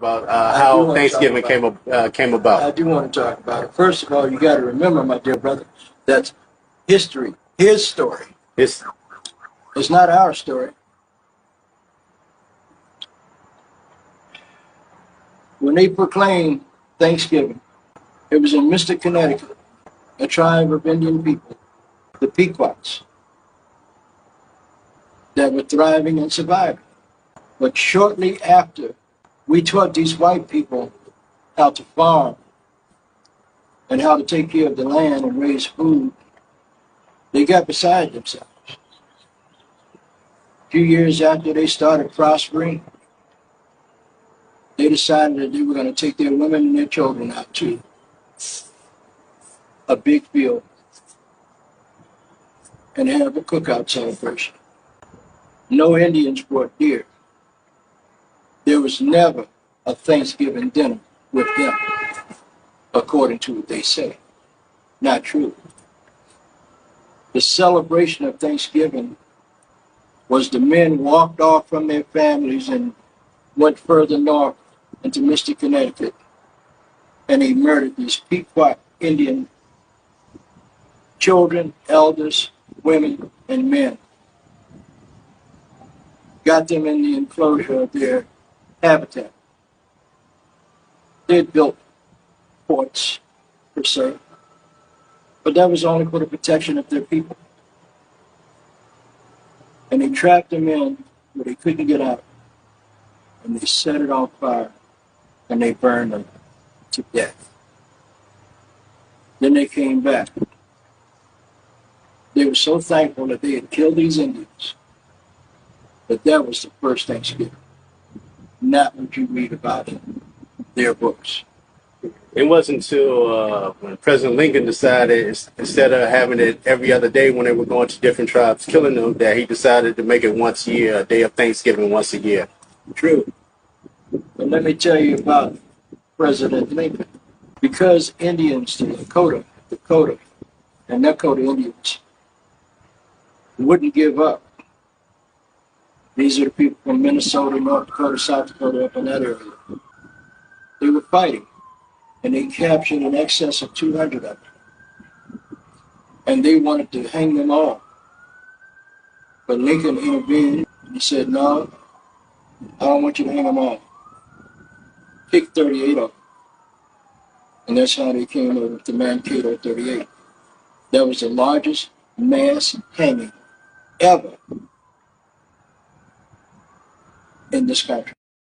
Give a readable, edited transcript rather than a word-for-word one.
about I do how want to talk Thanksgiving about came I about. do want to talk about it. First of all, you got to remember, my dear brother, that history, his story. It's It's not our story. When they proclaimed Thanksgiving, it was in Mystic, Connecticut, a tribe of Indian people, the Pequots, that were thriving and surviving. But shortly after, we taught these white people how to farm and how to take care of the land and raise food. They got beside themselves. A few years after they started prospering, they decided that they were going to take their women and their children out to a big field and have a cookout celebration. No Indians brought deer. There was never a Thanksgiving dinner with them, according to what they say. Not true. The celebration of Thanksgiving was the men walked off from their families and went further north into Mystic, Connecticut, and they murdered these Pequot Indian children, elders, women, and men. Got them in the enclosure of their habitat. They built forts, per se, but that was only for the protection of their people. And they trapped them in where they couldn't get out, and they set it on fire, and they burned them to death. Then they came back. They were so thankful that they had killed these Indians, but that was the first Thanksgiving, not what you read about in their books. It wasn't until when President Lincoln decided, instead of having it every other day when they were going to different tribes killing them, that he decided to make it once a year, a day of Thanksgiving once a year. True. But let me tell you about President Lincoln. Because Indians, the Dakota, and Nakota Indians wouldn't give up. These are the people from Minnesota, North Dakota, South Dakota, up in that area. They were fighting, and they captured in excess of 200 of them. And they wanted to hang them all. But Lincoln intervened, and he said, no, I don't want you to hang them all. Pick 38 of them. And that's how they came up with the Mankato 38. That was the largest mass hanging ever in this country.